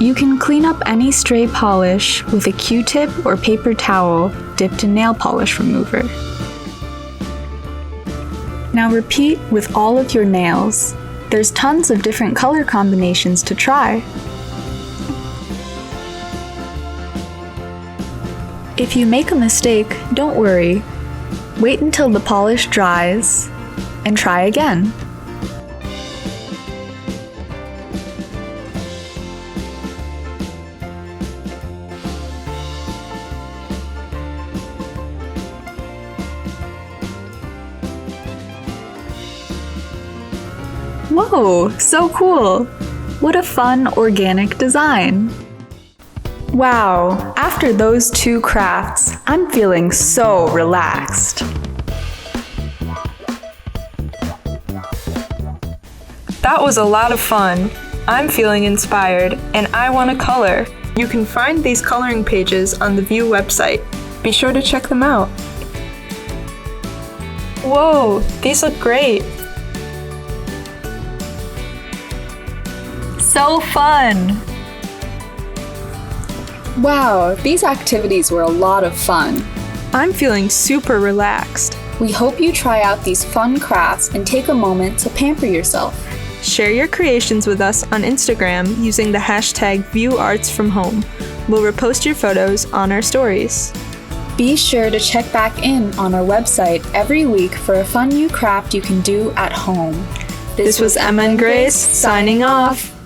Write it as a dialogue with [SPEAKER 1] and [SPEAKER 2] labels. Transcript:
[SPEAKER 1] You can clean up any stray polish with a Q-tip or paper towel dipped in nail polish remover. Now repeat with all of your nails. There's tons of different color combinations to try. If you make a mistake, don't worry. Wait until the polish dries and try again. Whoa, so cool! What a fun organic design! Wow, after those 2 crafts, I'm feeling so relaxed.
[SPEAKER 2] That was a lot of fun. I'm feeling inspired, and I want to color. You can find these coloring pages on the View website. Be sure to check them out. Whoa, these look great!
[SPEAKER 1] So fun!
[SPEAKER 3] Wow, these activities were a lot of fun.
[SPEAKER 2] I'm feeling super relaxed.
[SPEAKER 3] We hope you try out these fun crafts and take a moment to pamper yourself.
[SPEAKER 2] Share your creations with us on Instagram using the hashtag ViewArtsFromHome. We'll repost your photos on our stories.
[SPEAKER 3] Be sure to check back in on our website every week for a fun new craft you can do at home.
[SPEAKER 2] This was Emma and Grace signing off.